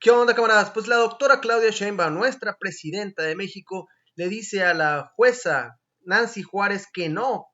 ¿Qué onda, camaradas? Pues la doctora Claudia Sheinbaum, nuestra presidenta de México, le dice a la jueza Nancy Juárez que no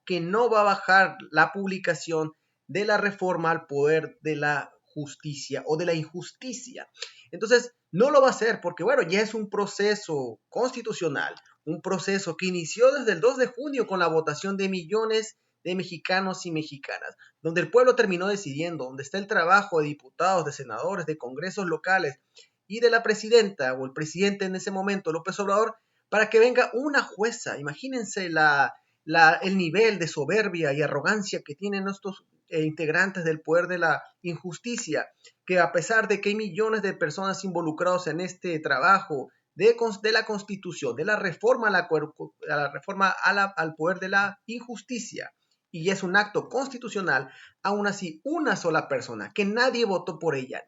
va a bajar la publicación de la reforma al poder de la justicia o de la injusticia. Entonces, no lo va a hacer porque, bueno, ya es un proceso constitucional, un proceso que inició desde el 2 de junio con la votación de millones de mexicanos y mexicanas, donde el pueblo terminó decidiendo, donde está el trabajo de diputados, de senadores, de congresos locales y de la presidenta o el presidente en ese momento, López Obrador, para que venga una jueza. Imagínense el nivel de soberbia y arrogancia que tienen estos integrantes del poder de la injusticia, que a pesar de que hay millones de personas involucrados en este trabajo de la Constitución, de la reforma, al poder de la injusticia, y es un acto constitucional, aún así una sola persona, que nadie votó por ella,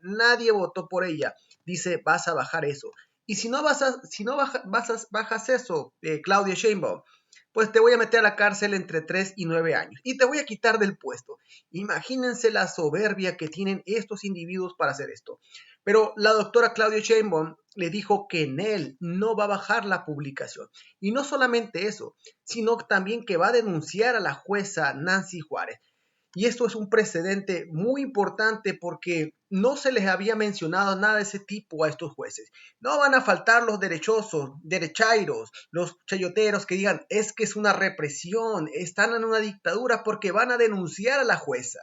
dice, vas a bajar eso. Y si no bajas eso, Claudia Sheinbaum, pues te voy a meter a la cárcel entre 3 y 9 años y te voy a quitar del puesto. Imagínense la soberbia que tienen estos individuos para hacer esto. Pero la doctora Claudia Sheinbaum le dijo que en él no va a bajar la publicación. Y no solamente eso, sino también que va a denunciar a la jueza Nancy Juárez. Y esto es un precedente muy importante porque no se les había mencionado nada de ese tipo a estos jueces. No van a faltar los derechosos, derechairos, los chayoteros que digan, es que es una represión, están en una dictadura porque van a denunciar a la jueza.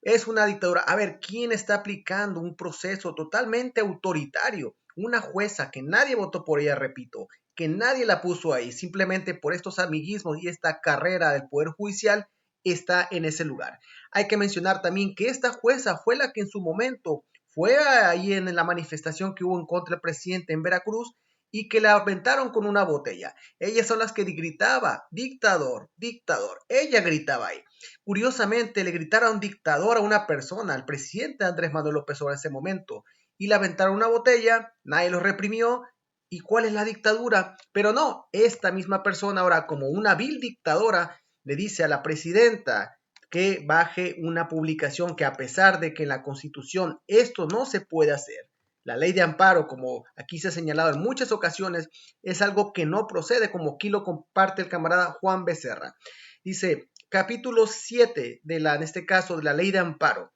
Es una dictadura. A ver, ¿quién está aplicando un proceso totalmente autoritario? Una jueza que nadie votó por ella, repito, que nadie la puso ahí, simplemente por estos amiguismos y esta carrera del Poder Judicial está en ese lugar. Hay que mencionar también que esta jueza fue la que en su momento fue ahí en la manifestación que hubo en contra del presidente en Veracruz y que la aventaron con una botella. Ellas son las que gritaba, dictador, dictador. Ella gritaba ahí. Curiosamente, le gritaron dictador a una persona, al presidente Andrés Manuel López Obrador en ese momento, y le aventaron una botella, nadie lo reprimió. ¿Y cuál es la dictadura? Pero no, esta misma persona ahora, como una vil dictadora, le dice a la presidenta que baje una publicación que, a pesar de que en la Constitución esto no se puede hacer, la ley de amparo, como aquí se ha señalado en muchas ocasiones, es algo que no procede, como aquí lo comparte el camarada Juan Becerra. Dice, capítulo 7 en este caso, de la ley de amparo.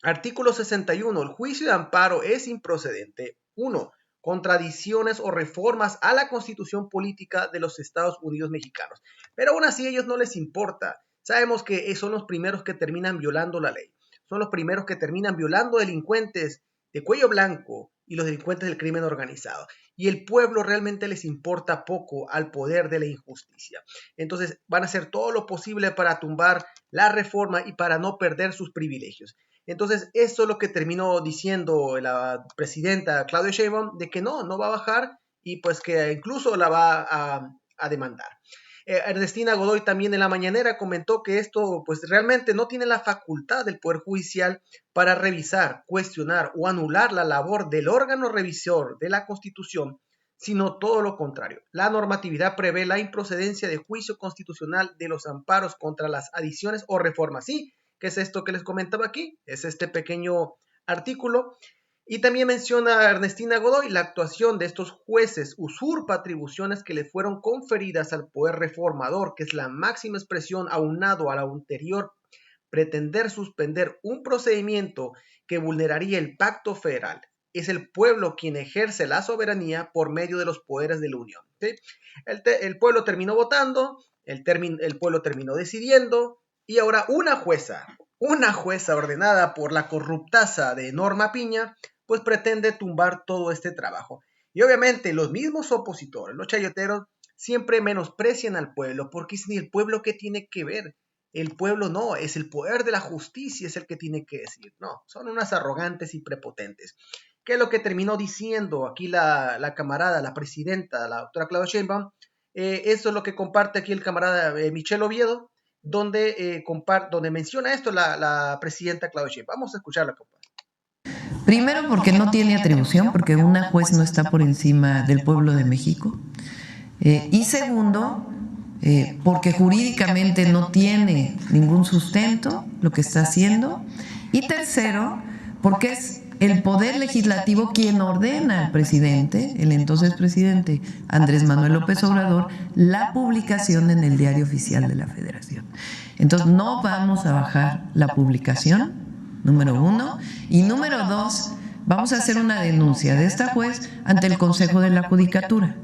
Artículo 61. El juicio de amparo es improcedente. 1. Contradicciones o reformas a la Constitución política de los Estados Unidos mexicanos. Pero aún así a ellos no les importa. Sabemos que son los primeros que terminan violando la ley. Son los primeros que terminan violando delincuentes de cuello blanco y los delincuentes del crimen organizado. Y el pueblo realmente les importa poco al poder de la injusticia. Entonces van a hacer todo lo posible para tumbar la reforma y para no perder sus privilegios. Entonces, eso es lo que terminó diciendo la presidenta Claudia Sheinbaum, de que no va a bajar y pues que incluso la va a demandar. Ernestina Godoy también en la mañanera comentó que esto pues realmente no tiene la facultad del Poder Judicial para revisar, cuestionar o anular la labor del órgano revisor de la Constitución, sino todo lo contrario. La normatividad prevé la improcedencia de juicio constitucional de los amparos contra las adiciones o reformas. Sí, ¿qué es esto que les comentaba aquí? Es este pequeño artículo. Y también menciona a Ernestina Godoy, la actuación de estos jueces usurpa atribuciones que le fueron conferidas al poder reformador, que es la máxima expresión aunado a la anterior, pretender suspender un procedimiento que vulneraría el pacto federal. Es el pueblo quien ejerce la soberanía por medio de los poderes de la Unión. ¿Sí? El pueblo terminó votando, el pueblo terminó decidiendo, y ahora una jueza ordenada por la corruptaza de Norma Piña, pues pretende tumbar todo este trabajo. Y obviamente los mismos opositores, los chayoteros, siempre menosprecian al pueblo, porque es ni el pueblo que tiene que ver. El pueblo no, es el poder de la justicia es el que tiene que decir. No, son unas arrogantes y prepotentes. ¿Qué es lo que terminó diciendo aquí la camarada, la presidenta, la doctora Claudia Sheinbaum? Eso es lo que comparte aquí el camarada Michel Oviedo, donde menciona esto la presidenta Claudia Sheinbaum. Vamos a escucharla, compadre. Primero, porque no tiene atribución, porque una juez no está por encima del pueblo de México. Y segundo, porque jurídicamente no tiene ningún sustento lo que está haciendo. Y tercero, porque es el Poder Legislativo quien ordena al presidente, el entonces presidente Andrés Manuel López Obrador, la publicación en el Diario Oficial de la Federación. Entonces, no vamos a bajar la publicación, número uno, y número dos, vamos a hacer una denuncia de esta juez ante el Consejo de la Judicatura.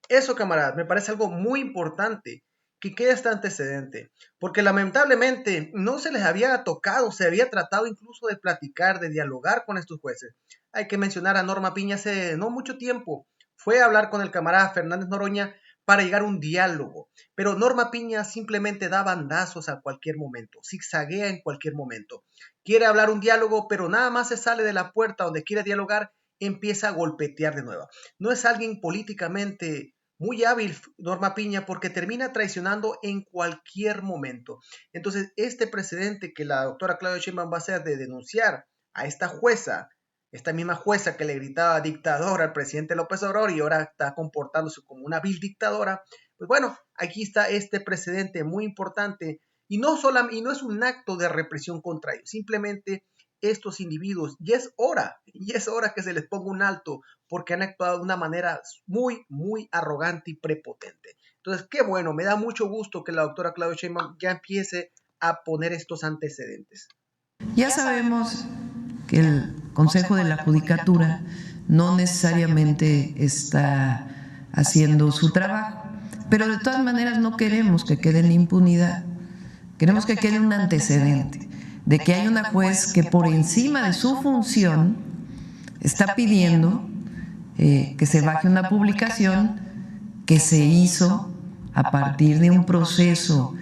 Eso, camaradas, me parece algo muy importante que quede este antecedente, porque lamentablemente no se les había tocado, se había tratado incluso de platicar, de dialogar con estos jueces. Hay que mencionar a Norma Piña hace no mucho tiempo, fue a hablar con el camarada Fernández Noroña para llegar a un diálogo, pero Norma Piña simplemente da bandazos a cualquier momento, zigzaguea en cualquier momento. Quiere hablar un diálogo, pero nada más se sale de la puerta donde quiere dialogar, empieza a golpetear de nuevo. No es alguien políticamente muy hábil, Norma Piña, porque termina traicionando en cualquier momento. Entonces, este precedente que la doctora Claudia Sheinbaum va a hacer de denunciar a esta jueza, esta misma jueza que le gritaba dictadora al presidente López Obrador y ahora está comportándose como una vil dictadora, pues bueno, aquí está este precedente muy importante y no es un acto de represión contra ellos, simplemente estos individuos, y es hora que se les ponga un alto porque han actuado de una manera muy, muy arrogante y prepotente. Entonces, qué bueno, me da mucho gusto que la doctora Claudia Sheinbaum ya empiece a poner estos antecedentes. Ya sabemos que el Consejo de la Judicatura no necesariamente está haciendo su trabajo, pero de todas maneras no queremos que quede en impunidad, queremos que quede un antecedente de que hay una juez que por encima de su función está pidiendo que se baje una publicación que se hizo a partir de un proceso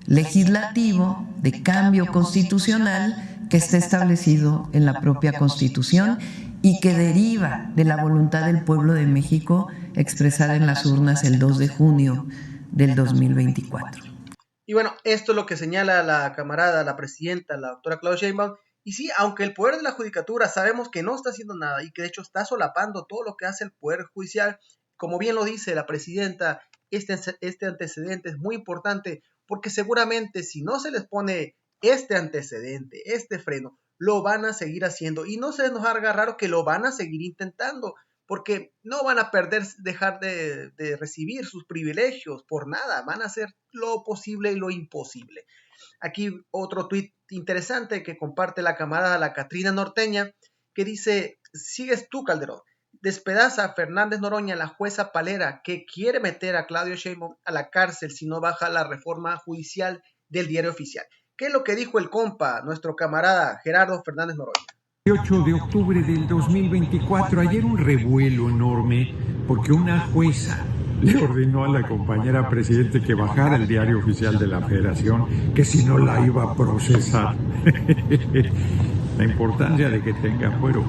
legislativo de cambio constitucional que está establecido en la propia Constitución y que deriva de la voluntad del pueblo de México expresada en las urnas el 2 de junio del 2024. Y bueno, esto es lo que señala la camarada, la presidenta, la doctora Claudia Sheinbaum. Y sí, aunque el Poder de la Judicatura sabemos que no está haciendo nada y que de hecho está solapando todo lo que hace el Poder Judicial, como bien lo dice la presidenta, este antecedente es muy importante porque seguramente si no se les pone este antecedente, este freno, lo van a seguir haciendo y no se nos haga raro que lo van a seguir intentando porque no van a dejar de recibir sus privilegios por nada, van a hacer lo posible y lo imposible. Aquí otro tuit interesante que comparte la camarada la Catrina Norteña, que dice, sigues tú, Calderón, despedaza a Fernández Noroña, la jueza palera que quiere meter a Claudio Sheinbaum a la cárcel si no baja la reforma judicial del Diario Oficial. ¿Qué es lo que dijo el compa, nuestro camarada Gerardo Fernández Noroña? 8 de octubre del 2024, ayer un revuelo enorme porque una jueza le ordenó a la compañera presidente que bajara el Diario Oficial de la Federación, que si no la iba a procesar. La importancia de que tenga fuero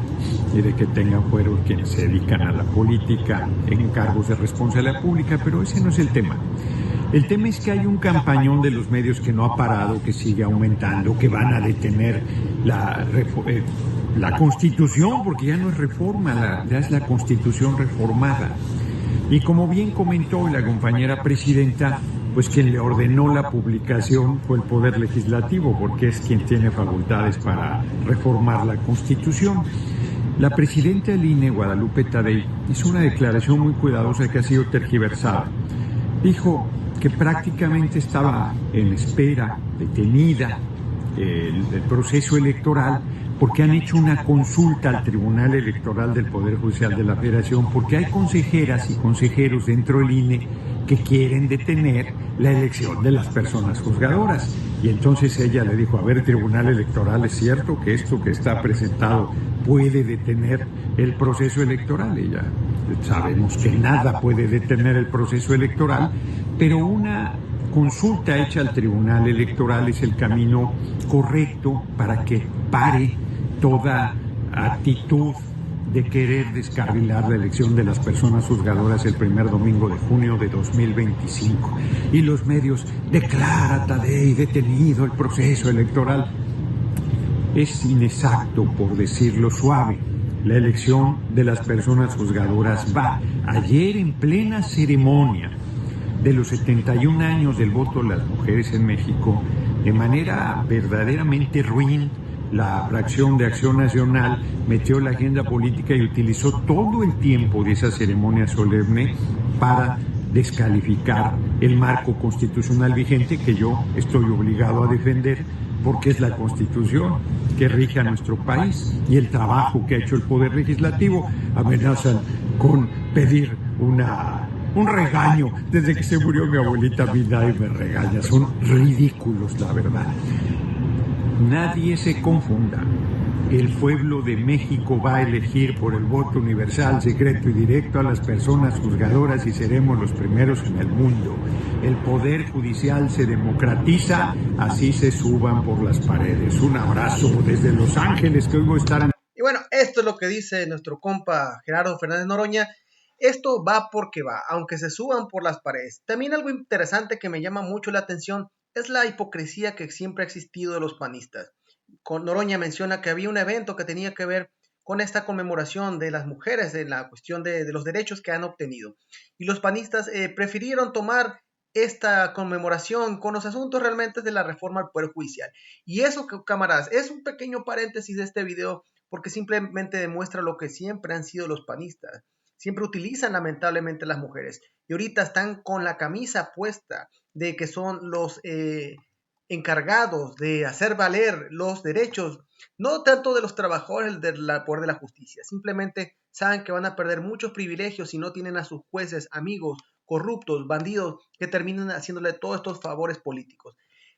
y de que tengan fuero quienes se dedican a la política en cargos de responsabilidad pública, pero ese no es el tema. El tema es que hay un campañón de los medios que no ha parado, que sigue aumentando, que van a detener la Constitución, porque ya no es reforma, ya es la Constitución reformada. Y como bien comentó la compañera presidenta, pues quien le ordenó la publicación fue el Poder Legislativo, porque es quien tiene facultades para reformar la Constitución. La presidenta del INE, Guadalupe Tadei, hizo una declaración muy cuidadosa que ha sido tergiversada. Dijo que prácticamente estaba en espera, detenida, el proceso electoral, porque han hecho una consulta al Tribunal Electoral del Poder Judicial de la Federación, porque hay consejeras y consejeros dentro del INE que quieren detener la elección de las personas juzgadoras. Y entonces ella le dijo, a ver, Tribunal Electoral, ¿es cierto que esto que está presentado puede detener el proceso electoral? Y ya sabemos que nada puede detener el proceso electoral, pero una consulta hecha al Tribunal Electoral es el camino correcto para que pare toda actitud de querer descarrilar la elección de las personas juzgadoras el primer domingo de junio de 2025. Y los medios, declara Tadei detenido el proceso electoral. Es inexacto, por decirlo suave. La elección de las personas juzgadoras va. Ayer, en plena ceremonia de los 71 años del voto de las mujeres en México, de manera verdaderamente ruin, la fracción de Acción Nacional metió la agenda política y utilizó todo el tiempo de esa ceremonia solemne para descalificar el marco constitucional vigente que yo estoy obligado a defender, porque es la Constitución que rige a nuestro país y el trabajo que ha hecho el Poder Legislativo. Amenazan con pedir un regaño. Desde que se murió mi abuelita, a mí nadie me regaña. Son ridículos, la verdad. Nadie se confunda. El pueblo de México va a elegir por el voto universal, secreto y directo a las personas juzgadoras y seremos los primeros en el mundo. El poder judicial se democratiza, así se suban por las paredes. Un abrazo desde Los Ángeles, que hoy voy a estar... Y bueno, esto es lo que dice nuestro compa Gerardo Fernández Noroña. Esto va porque va, aunque se suban por las paredes. También algo interesante que me llama mucho la atención es la hipocresía que siempre ha existido de los panistas. Noroña menciona que había un evento que tenía que ver con esta conmemoración de las mujeres, de la cuestión de los derechos que han obtenido. Y los panistas prefirieron tomar esta conmemoración con los asuntos realmente de la reforma al Poder Judicial. Y eso, camaradas, es un pequeño paréntesis de este video porque simplemente demuestra lo que siempre han sido los panistas. Siempre utilizan lamentablemente las mujeres y ahorita están con la camisa puesta de que son los encargados de hacer valer los derechos, no tanto de los trabajadores del poder de la justicia, simplemente saben que van a perder muchos privilegios si no tienen a sus jueces, amigos, corruptos, bandidos, que terminen haciéndole todos estos favores políticos.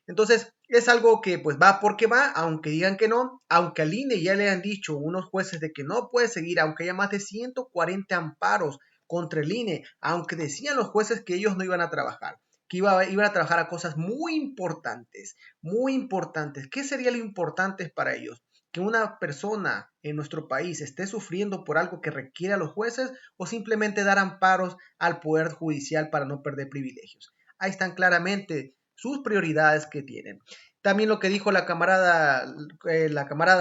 Entonces, es algo que pues va porque va, aunque digan que no, aunque al INE ya le han dicho unos jueces de que no puede seguir, aunque haya más de 140 amparos contra el INE, aunque decían los jueces que ellos no iban a trabajar, que iban a trabajar a cosas muy importantes, muy importantes. ¿Qué sería lo importante para ellos? Que una persona en nuestro país esté sufriendo por algo que requiere a los jueces o simplemente dar amparos al Poder Judicial para no perder privilegios. Ahí están claramente sus prioridades que tienen. También lo que dijo la camarada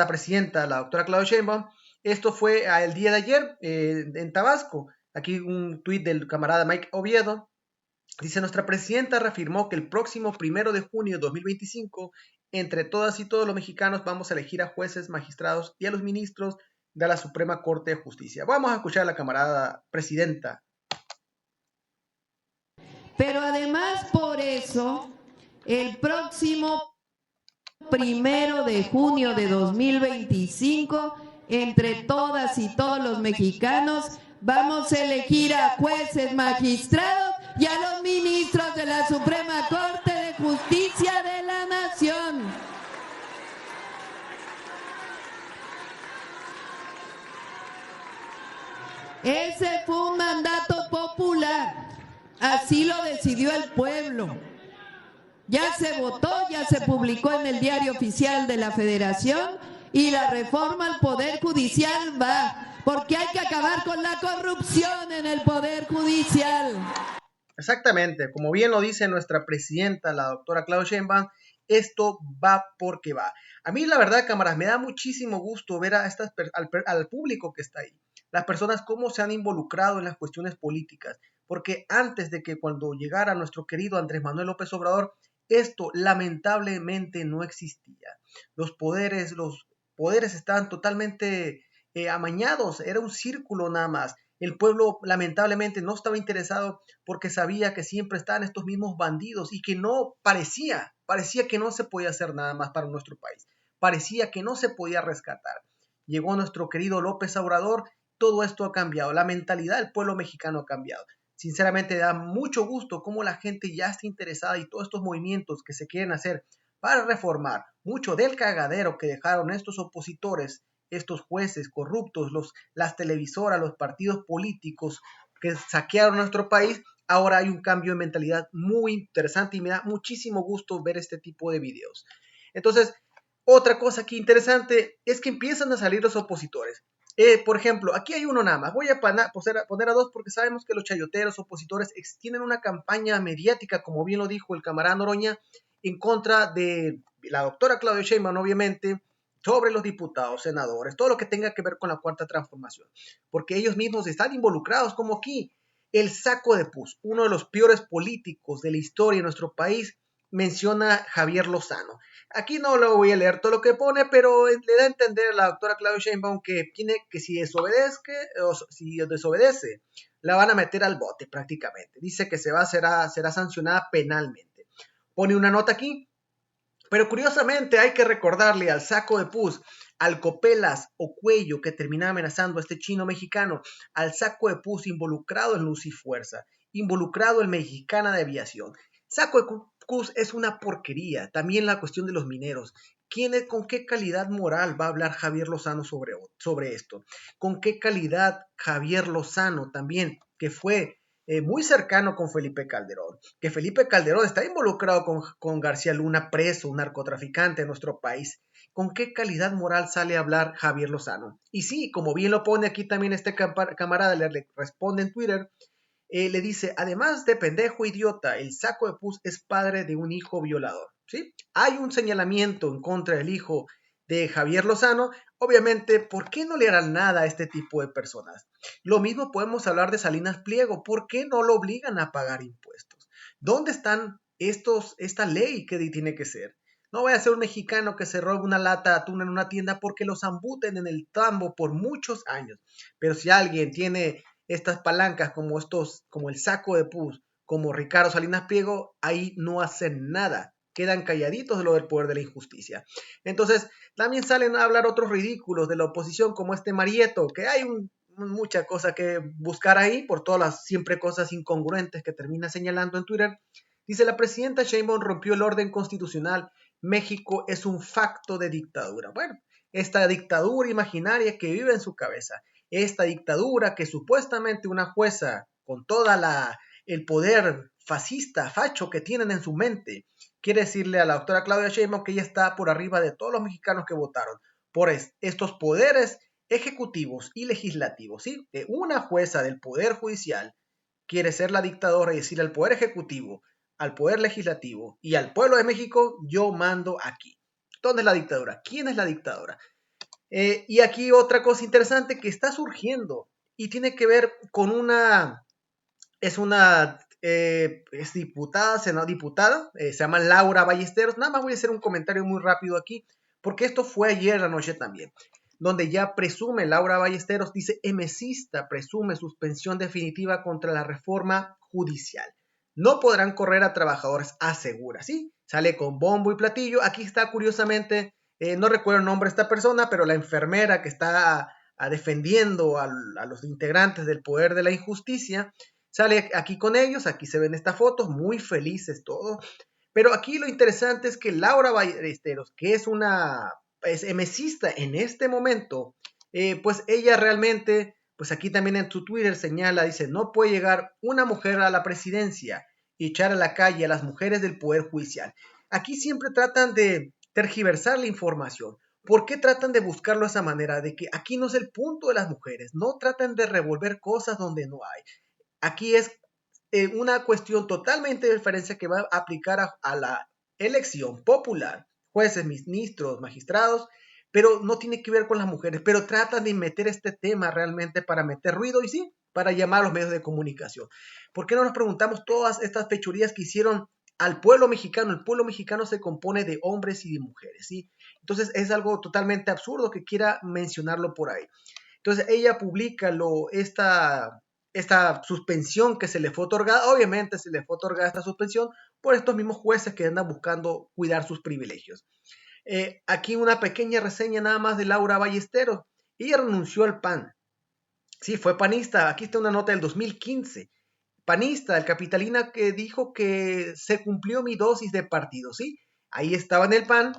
presidenta, la doctora Claudia Sheinbaum, esto fue el día de ayer en Tabasco. Aquí un tuit del camarada Mike Oviedo. Dice, nuestra presidenta reafirmó que el próximo 1 de junio de 2025, entre todas y todos los mexicanos, vamos a elegir a jueces, magistrados y a los ministros de la Suprema Corte de Justicia. Vamos a escuchar a la camarada presidenta. Pero además por eso, el próximo 1 de junio de 2025, entre todas y todos los mexicanos, vamos a elegir a jueces, magistrados y a los ministros de la Suprema Corte de Justicia de la Nación. Ese fue un mandato popular, así lo decidió el pueblo. Ya se votó, ya se publicó en el Diario Oficial de la Federación y la reforma al Poder Judicial va, porque hay que acabar con la corrupción en el Poder Judicial. Exactamente, como bien lo dice nuestra presidenta, la doctora Claudia Sheinbaum, esto va porque va. A mí la verdad, cámaras, me da muchísimo gusto ver a al público que está ahí, las personas cómo se han involucrado en las cuestiones políticas, porque antes de que cuando llegara nuestro querido Andrés Manuel López Obrador, esto lamentablemente no existía. Los poderes estaban totalmente amañados, era un círculo nada más. El pueblo lamentablemente no estaba interesado porque sabía que siempre estaban estos mismos bandidos y que no parecía que no se podía hacer nada más para nuestro país. Parecía que no se podía rescatar. Llegó nuestro querido López Obrador, todo esto ha cambiado, la mentalidad del pueblo mexicano ha cambiado. Sinceramente da mucho gusto cómo la gente ya está interesada y todos estos movimientos que se quieren hacer para reformar mucho del cagadero que dejaron estos opositores, estos jueces corruptos, las televisoras, los partidos políticos que saquearon nuestro país. Ahora hay un cambio de mentalidad muy interesante y me da muchísimo gusto ver este tipo de videos. Entonces, otra cosa aquí interesante es que empiezan a salir los opositores. Por ejemplo, aquí hay uno nada más. Voy a poner a dos porque sabemos que los chayoteros opositores tienen una campaña mediática, como bien lo dijo el camarada Noroña, en contra de la doctora Claudia Sheinbaum, obviamente, sobre los diputados, senadores, todo lo que tenga que ver con la cuarta transformación, porque ellos mismos están involucrados, como aquí, el saco de pus, uno de los peores políticos de la historia de nuestro país, menciona Javier Lozano. Aquí no lo voy a leer todo lo que pone, pero le da a entender a la doctora Claudia Sheinbaum que si desobedece, la van a meter al bote prácticamente. Dice que será sancionada penalmente. Pone una nota aquí, pero curiosamente hay que recordarle al saco de pus, al Copelas o Cuello que termina amenazando a este chino mexicano, al saco de pus involucrado en Luz y Fuerza, involucrado en Mexicana de Aviación. Saco de pus es una porquería, también la cuestión de los mineros. ¿Con qué calidad moral va a hablar Javier Lozano sobre esto? ¿Con qué calidad Javier Lozano también, que fue muy cercano con Felipe Calderón, que Felipe Calderón está involucrado con García Luna, preso, un narcotraficante en nuestro país? ¿Con qué calidad moral sale a hablar Javier Lozano? Y sí, como bien lo pone aquí también este camarada, le responde en Twitter, le dice, además de pendejo idiota, el saco de pus es padre de un hijo violador. ¿Sí? Hay un señalamiento en contra del hijo de Javier Lozano. Obviamente, ¿por qué no le harán nada a este tipo de personas? Lo mismo podemos hablar de Salinas Pliego. ¿Por qué no lo obligan a pagar impuestos? ¿Dónde están esta ley que tiene que ser? No voy a ser un mexicano que se robe una lata de atún en una tienda porque los embuten en el tambo por muchos años. Pero si alguien tiene estas palancas como el saco de pus, como Ricardo Salinas Pliego, ahí no hacen nada. Quedan calladitos de lo del poder de la injusticia. Entonces, también salen a hablar otros ridículos de la oposición, como este Marieto, que hay mucha cosa que buscar ahí por todas las siempre cosas incongruentes que termina señalando en Twitter. Dice, la presidenta Sheinbaum rompió el orden constitucional. México es un facto de dictadura. Bueno, esta dictadura imaginaria que vive en su cabeza, esta dictadura que supuestamente una jueza con toda el poder fascista, facho que tienen en su mente, quiere decirle a la doctora Claudia Sheinbaum que ella está por arriba de todos los mexicanos que votaron por estos poderes ejecutivos y legislativos, ¿sí? Que una jueza del poder judicial quiere ser la dictadora y decirle al poder ejecutivo, al poder legislativo y al pueblo de México, yo mando aquí. ¿Dónde es la dictadura? ¿Quién es la dictadora? Y aquí otra cosa interesante que está surgiendo y tiene que ver con es diputada, se llama Laura Ballesteros. Nada más voy a hacer un comentario muy rápido aquí, porque esto fue ayer en la noche también, donde ya presume Laura Ballesteros, dice, emesista presume suspensión definitiva contra la reforma judicial. No podrán correr a trabajadores, asegura, ¿sí? Sale con bombo y platillo. Aquí está curiosamente, no recuerdo el nombre de esta persona, pero la enfermera que está defendiendo a los integrantes del poder de la injusticia, sale aquí con ellos. Aquí se ven estas fotos, muy felices todos. Pero aquí lo interesante es que Laura Ballesteros, que es emesista en este momento, pues ella realmente, pues aquí también en su Twitter señala, dice, no puede llegar una mujer a la presidencia y echar a la calle a las mujeres del Poder Judicial. Aquí siempre tratan de tergiversar la información. ¿Por qué tratan de buscarlo de esa manera? De que aquí no es el punto de las mujeres, no tratan de revolver cosas donde no hay. Aquí es una cuestión totalmente diferente que va a aplicar a la elección popular, jueces, ministros, magistrados, pero no tiene que ver con las mujeres, pero tratan de meter este tema realmente para meter ruido y sí, para llamar a los medios de comunicación. ¿Por qué no nos preguntamos todas estas fechorías que hicieron al pueblo mexicano? El pueblo mexicano se compone de hombres y de mujeres, ¿sí? Entonces es algo totalmente absurdo que quiera mencionarlo por ahí. Entonces ella publica esta suspensión que se le fue otorgada. Obviamente se le fue otorgada esta suspensión por estos mismos jueces que andan buscando cuidar sus privilegios. Aquí una pequeña reseña nada más de Laura Ballesteros. Ella renunció al PAN. Sí, fue panista. Aquí está una nota del 2015. Panista, el capitalina que dijo que se cumplió mi dosis de partido, ¿sí? Ahí estaba en el PAN.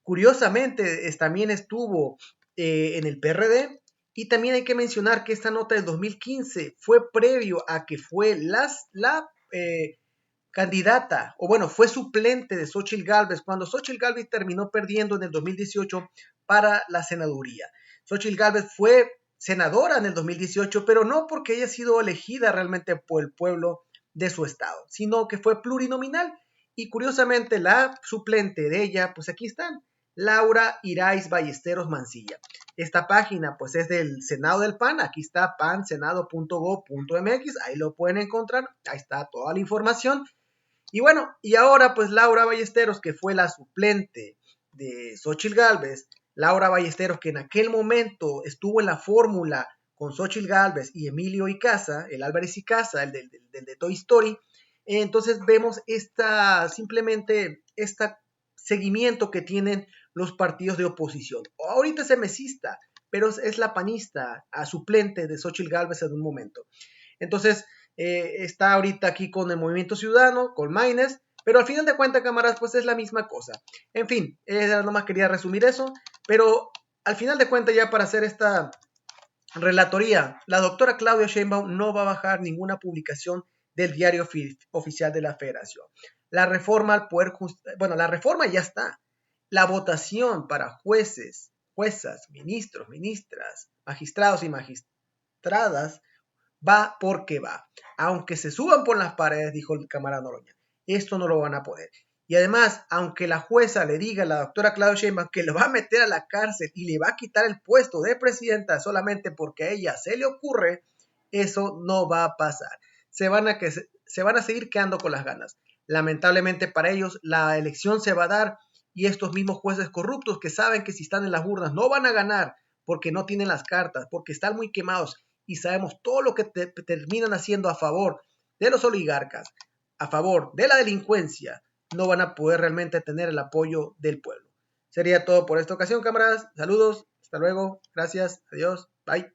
Curiosamente, también estuvo en el PRD. Y también hay que mencionar que esta nota del 2015 fue previo a que fue la candidata, o bueno, fue suplente de Xóchitl Gálvez, cuando Xóchitl Gálvez terminó perdiendo en el 2018 para la senaduría. Xóchitl Gálvez fue senadora en el 2018, pero no porque haya sido elegida realmente por el pueblo de su estado, sino que fue plurinominal. Y curiosamente la suplente de ella, pues aquí están, Laura Irais Ballesteros Mancilla. Esta página pues es del Senado del PAN, aquí está pansenado.gov.mx, ahí lo pueden encontrar, ahí está toda la información. Y bueno, y ahora pues Laura Ballesteros, que fue la suplente de Xóchitl Gálvez, Laura Ballesteros, que en aquel momento estuvo en la fórmula con Xóchitl Gálvez y Emilio Icaza, el Álvarez Icaza, el de Toy Story. Entonces vemos simplemente este seguimiento que tienen los partidos de oposición. Ahorita es mesista, pero es la panista, a suplente de Xóchitl Gálvez en un momento. Entonces, está ahorita aquí con el Movimiento Ciudadano, con Maynes, pero al final de cuentas, camaradas, pues es la misma cosa. En fin, nomás quería resumir eso, pero al final de cuentas, ya para hacer esta relatoría, la doctora Claudia Sheinbaum no va a bajar ninguna publicación del diario oficial de la Federación. La reforma al poder, bueno, la reforma ya está. La votación para jueces, juezas, ministros, ministras, magistrados y magistradas va porque va. Aunque se suban por las paredes, dijo el camarada Noroña, esto no lo van a poder. Y además, aunque la jueza le diga a la doctora Claudia Sheinbaum que lo va a meter a la cárcel y le va a quitar el puesto de presidenta solamente porque a ella se le ocurre, eso no va a pasar. Se van a seguir quedando con las ganas. Lamentablemente para ellos, la elección se va a dar y estos mismos jueces corruptos que saben que si están en las urnas no van a ganar porque no tienen las cartas, porque están muy quemados y sabemos todo lo que terminan haciendo a favor de los oligarcas, a favor de la delincuencia, no van a poder realmente tener el apoyo del pueblo. Sería todo por esta ocasión, camaradas. Saludos, hasta luego, gracias, adiós, bye.